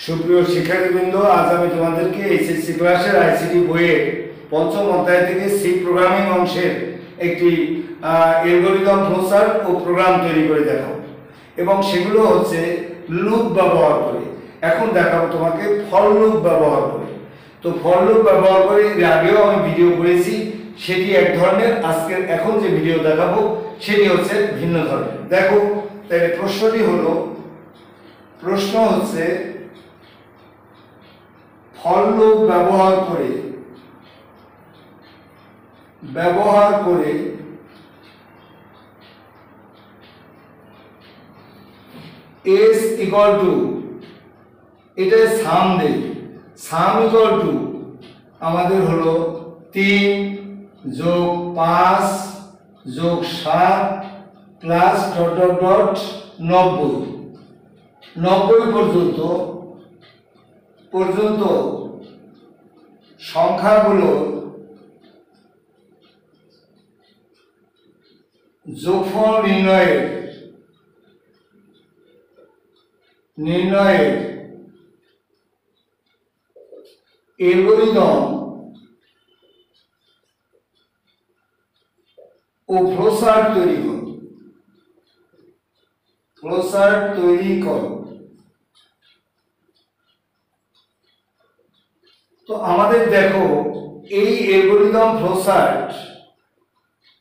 সুপ্রিয় শিক্ষার্থীবৃন্দ, আজ আমি তোমাদেরকে এইচএসসি ক্লাসের আইসিটি বইয়ের পঞ্চম অধ্যায় থেকে সি প্রোগ্রামিং অংশের একটি অ্যালগরিদম ফ্লোচার্ট ও প্রোগ্রাম তৈরি করে দেখাবো এবং সেগুলো হচ্ছে লুপ ব্যবহার করে। এখন দেখাবো তোমাকে ফর লুপ ব্যবহার করে। তো ফর লুপ ব্যবহার করে এর আগেও আমি ভিডিও করেছি, সেটি এক ধরনের। আজকের এখন যে ভিডিও দেখাবো সেটি হচ্ছে ভিন্ন ধরনের। দেখো, তাহলে প্রশ্ন হচ্ছে ফর লুপ ব্যবহার করে s ইকুয়াল টু, এটা সাম দেই, সাম ইকুয়াল টু আমাদের হলো 3 যোগ 5 যোগ 7 প্লাস ডট ডট ডট 90 পর্যন্ত সংখ্যাগুলো যোগফল নির্ণয়ের অ্যালগরিদম ও ফ্লোচার্ট তৈরি করো। তো আমাদের দেখো, এই অ্যালগরিদম ফ্লোচার্ট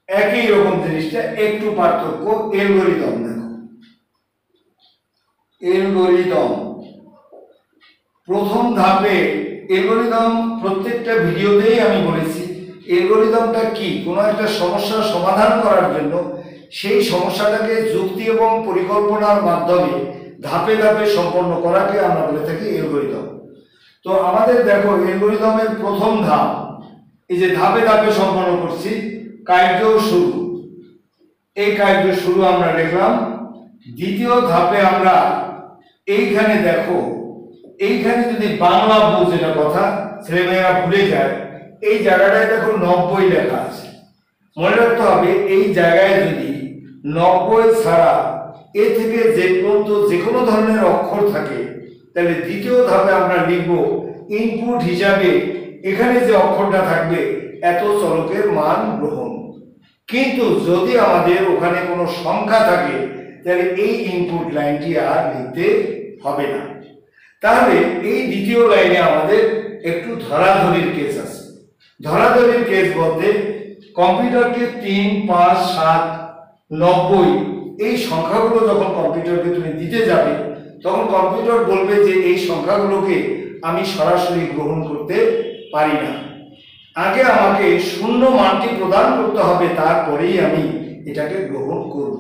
একই রকম, জিনিসটা একটু পার্থক্য। অ্যালগরিদম দেখো, অ্যালগরিদম প্রথম ধাপে অ্যালগরিদম প্রত্যেকটা ভিডিওতেই আমি বলেছি অ্যালগরিদমটা কি, কোনো একটা সমস্যার সমাধান করার জন্য সেই সমস্যাটাকে যুক্তি এবং পরিকল্পনার মাধ্যমে ধাপে ধাপে সম্পন্ন করাকে আমরা বলে থাকি অ্যালগরিদম। তো আমাদের দেখো, অ্যালগরিদমের প্রথম ধাপ, এই যে ধাপে ধাপে সম্পন্ন করছি, কার্য শুরু, এই কার্য শুরু আমরা লিখলাম। দ্বিতীয় ধাপে আমরা এইখানে দেখো, এইখানে যদি বাংলা বুঝ, এটা কথা ছেলেমেয়েরা ভুলে যায়, এই জায়গাটায় দেখো 90 লেখা আছে। মনে রাখতে হবে, এই জায়গায় যদি 90 ছাড়া এ থেকে যে পর্যন্ত যে কোনো ধরনের অক্ষর থাকে, তাহলে দ্বিতীয় ধাপে আমরা লিখব ইনপুট হিসাবে এখানে যে অক্ষরটা থাকবে এত চলকের মান গ্রহণ। কিন্তু যদি আমাদের ওখানে কোনো সংখ্যা থাকে, তাহলে এই ইনপুট লাইনটি আর লিখতে হবে না। তাহলে এই দ্বিতীয় লাইনে আমাদের একটু ধরাধরির কেস আছে। ধরাধরির কেস বলতে কম্পিউটারকে 3, 5, 7, 90 এই সংখ্যাগুলো যখন কম্পিউটারকে তুমি দিতে যাবে, তখন কম্পিউটার বলবে যে এই সংখ্যাগুলোকে আমি সরাসরি গ্রহণ করতে পারি না, আগে আমাকে শূন্য মানটি প্রদান করতে হবে, তারপরেই আমি এটাকে গ্রহণ করব।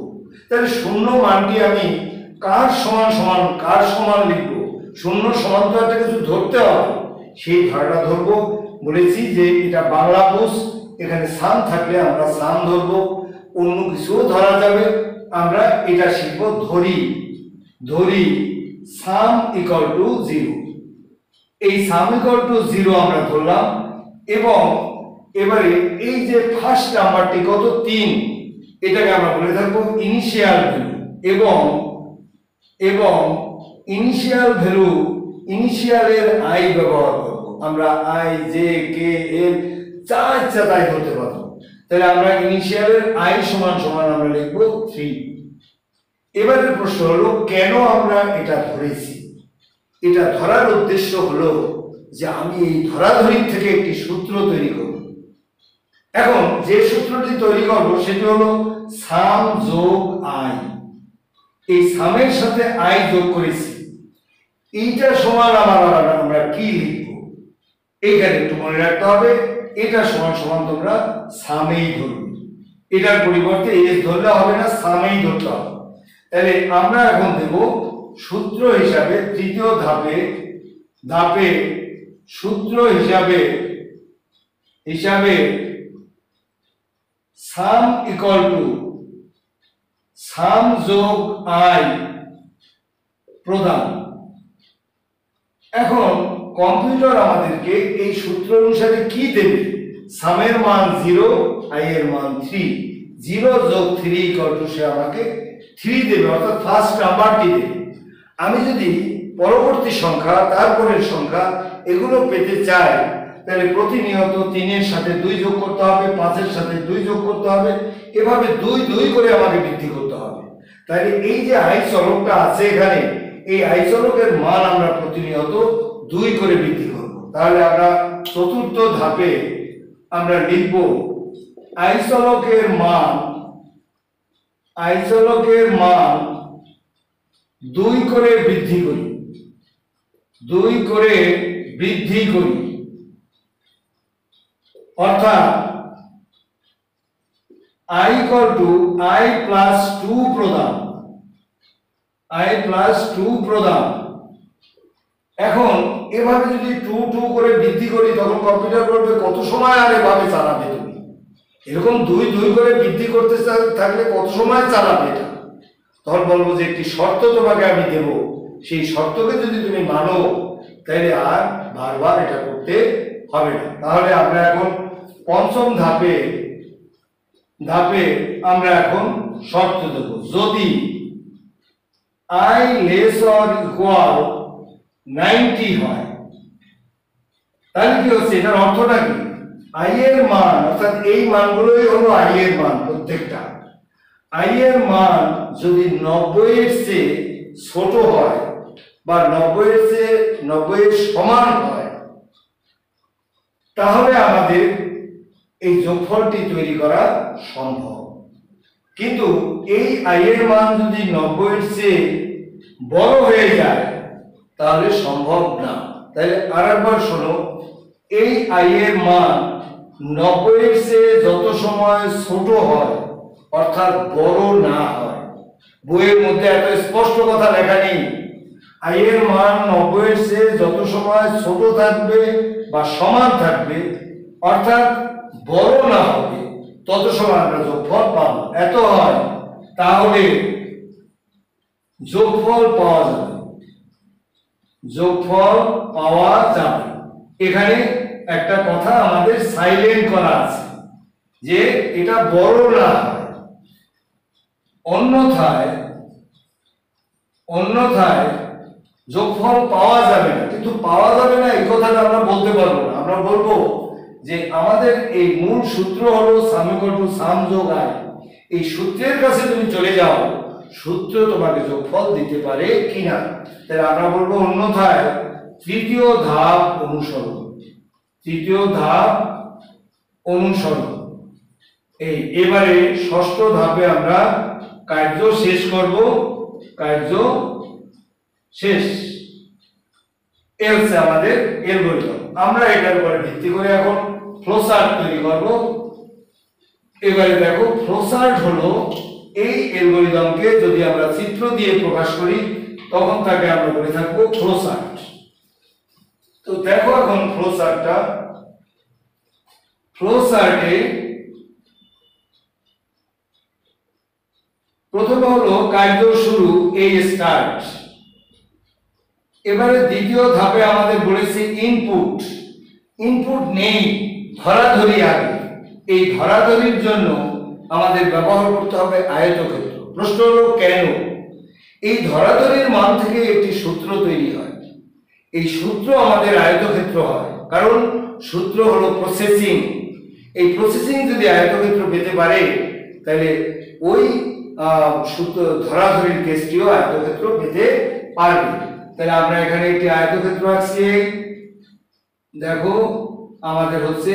তাহলে শূন্য মানটি আমি কার সমান লিখব, শূন্য সমান তো একটা কিছু ধরতে হবে, সেই ধারণা ধরবো। বলেছি যে এটা বাংলা বুঝ, এখানে সাম থাকলে আমরা সাম ধরবো, অন্য কিছুও ধরা যাবে। আমরা এটা শিখব ধরি সাম ইকুয়াল টু 0। এই সাম ইকুয়াল টু 0 আমরা ধরলাম এবং এবারে এই যে ফার্স্ট নাম্বারটি কত, 3, এটাকে আমরা বলে থাকবো ইনিশিয়াল ভ্যালু এবং ইনিশিয়াল ভ্যালু, ইনিশিয়ালের আই ব্যবহার করব। আমরা আই, জে, কে, এল যা ইচ্ছা তাই ধরতে পারবো। তাহলে আমরা ইনিশিয়ালের আই সমান আমরা লিখব 3। এবারে প্রশ্ন হলো, কেন আমরা এটা ধরেছি? এটা ধরার উদ্দেশ্য হলো যে আমি এই ধরাধরির থেকে একটি সূত্র তৈরি করব। এখন যে সূত্রটি তৈরি করব সেটি হলো সাম যোগ আই। এই সামের সাথে আই যোগ করেছি, এইটা সমান আমরা কি লিখব, এইখানে একটু মনে রাখতে হবে, এটা সমান তোমরা সামেই ধরবে। এটার পরিবর্তে এস ধরলে হবে না, সামেই ধরতে হবে। তাহলে আমরা এখন দেব সূত্র হিসাবে, তৃতীয় ধাপে সূত্র হিসাবে সাম ইকুয়াল টু সাম যোগ আই প্রদান। এখন কম্পিউটার আমাদেরকে এই সূত্র অনুসারে কি দেবে, সামের মান 0, আই এর মান 3, 0 যোগ 3 ইকুয়াল টু সে আমাকে 3 দেবে, অর্থাৎ ফার্স্ট নাম্বারটি দেবে। আমি যদি পরবর্তী সংখ্যা, তারপরের সংখ্যা এগুলো পেতে চাই, তাহলে প্রতিনিয়ত 3-এর সাথে 2 যোগ করতে হবে, 5-এর সাথে 2 যোগ করতে হবে, এভাবে 2 করে আমাকে বৃদ্ধি করতে হবে। তাহলে এই যে আই চলকটা আছে এখানে, এই আই চলকের মান আমরা প্রতিনিয়ত 2 করে বৃদ্ধি করব। তাহলে আমরা চতুর্থ ধাপে আমরা লিখব আই চলকের মান 2 করে বৃদ্ধি করি, 2 করে বৃদ্ধি করি, অর্থাৎ i plus 2 প্রদান, এখন এভাবে যদি 2 করে বৃদ্ধি করি তখন কম্পিউটার বলবে কত সময় আর এভাবে চালাবে তুমি, এরকম 2 করে বৃদ্ধি করতে থাকলে কত সময় চালাবে এটা। তখন বলবো যে একটি শর্ত তোমাকে আমি দেব, সেই শর্তকে যদি তুমি মানো তাহলে আর বারবার এটা করতে হবে না। তাহলে আমরা এখন পঞ্চম ধাপে আমরা এখন শর্ত দেব, যদি i less or equal 90 হয়, তাহলে কি হচ্ছে, এটার অর্থটা কি, i এর মান, অর্থাৎ এই মানগুলোই হলো i এর মান, প্রত্যেকটা i এর মান যদি 90 এর চেয়ে ছোট হয় বা 90 এর সমান হয়, তাহলে আমাদের এই যোগফলটি তৈরি করা সম্ভব। কিন্তু এই i এর মান যদি 90 এর চেয়ে বড় হয়ে যায় তাহলে সম্ভব না। তাহলে আরেকবার শোনো, এই i এর মান 90 এর চেয়ে যত সময় ছোট হয় অর্থাৎ বড় না হয়, বইয়ের মধ্যে এত স্পষ্ট কথা লেখা নেই, i এর মান 90 এর চেয়ে যত সময় ছোট থাকবে বা সমান থাকবে অর্থাৎ বড় না হবে তত সময় আমরা যোগফল পাবো, এত হয়, তাহলে যোগফল পাওয়া যাবে। এখানে একটা কথা আমাদের সাইলেন্ট করা আছে যে এটা বড় না হয়, অন্যথায় যোগফল পাওয়া যাবে না। কিন্তু পাওয়া যাবে না এই কথাটা আমরা বলতে পারবো না, আমরা বলবো যে আমাদের এই মূল সূত্র হলো সাম যোগ i, এই সূত্রের কাছে তুমি চলে যাও, সূত্র তোমাকে যোগফল দিতে পারে কিনা। তাহলে আমরা বলবো অন্যথায় তৃতীয় ধাপ অনুসরণ। এবারে ষষ্ঠ ধাপে আমরা কার্য শেষ করব, এ হচ্ছে আমাদের অ্যালগরিদম। আমরা এটার উপরে ভিত্তি করে এখন ফ্লোচার্ট তৈরি করব। এবারে দেখো, ফ্লোচার্ট হলো এই অ্যালগরিদমকে যদি আমরা চিত্র দিয়ে প্রকাশ করি তখন তাকে আমরা বলে থাকবো ফ্লোচার্ট। তো দেখো এখন ফ্লোচার্টে প্রথমে হলো কার্য শুরু, এই স্টার্ট। এবারে দ্বিতীয় ধাপে আমাদের বলেছে ইনপুট নেই, ধরাধরি আগে। এই ধরাধরির জন্য আমাদের ব্যবহার করতে হবে আয়তক্ষেত্র। প্রশ্ন হলো কেন? এই ধরাধরির মান থেকে একটি সূত্র তৈরি হয়, এই সূত্র আমাদের আয়তক্ষেত্র হয়, কারণ সূত্র হলো প্রসেসিং। এই প্রসেসিং যদি আয়তক্ষেত্র পেতে পারে তাহলে ওই সূত্র ধরাধরির কেসটিও আয়তক্ষেত্র পেতে পারবে। তাহলে আমরা এখানে একটি আয়তক্ষেত্র আঁকছি, দেখো আমাদের হচ্ছে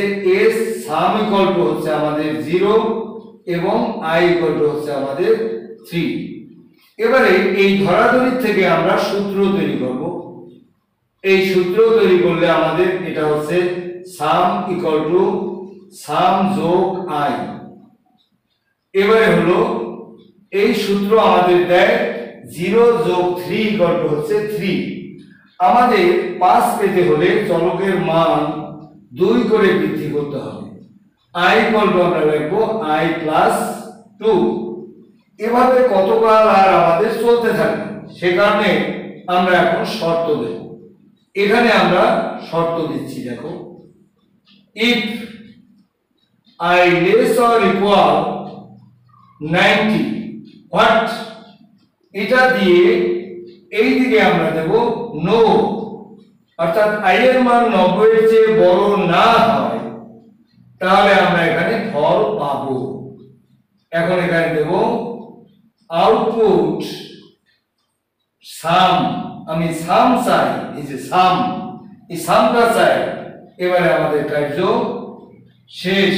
s সাম ইকুয়াল টু হচ্ছে আমাদের 0 এবং i ইকুয়াল টু হচ্ছে আমাদের 3। এবারে এই ধরাধরির থেকে আমরা সূত্র তৈরি করব। এই সূত্র তৈরি করলে আমাদের এটা হচ্ছে সাম ইকুয়াল টু সাম যোগ i। এবারে হলো এই সূত্র আমাদের দেয় 0 যোগ 3 ইকুয়াল টু হচ্ছে 3। আমাদের 5 পেতে হলে চলকের মান 2 করে বৃদ্ধি করতে হবে। i ইকুয়াল টু আমরা লিখবো i প্লাস 2। এভাবে কতকাল আর আমাদের চলতে থাকবে, সে কারণে আমরা এখন শর্ত দেব। এখানে আমরা শর্ত দিচ্ছি, দেখো, if i less or equal 90 what, এটা দিয়ে এই দিকে দিকে আমরা দেব নো, অর্থাৎ i এর মান 90 এর চেয়ে বড় না হয় তাহলে আমরা এখানে ফল পাবো। এখন এখানে দেব আউটপুট সাম, আমি সাম চাই, এই যে সাম, এই সামটা চাই। এবারে আমাদের কার্য শেষ,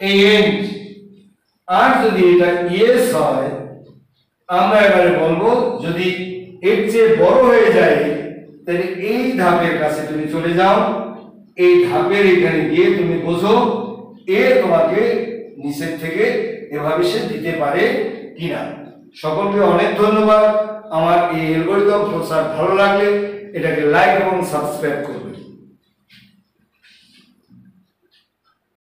এই এন্ড। আর যদি এটা ইয়েস হয় আমরা এবারে বলবো, যদি এর চেয়ে বড় হয়ে যায় তাহলে এই ধাপের কাছে তুমি চলে যাও, এই ধাপের এখানে গিয়ে তুমি বোঝো এ তোমাকে নিচের থেকে এভাবে সে দিতে পারে কিনা। সকলকে অনেক ধন্যবাদ। আমার এই অ্যালগরিদম প্রচার ভালো লাগলে এটাকে লাইক এবং সাবস্ক্রাইব করবে।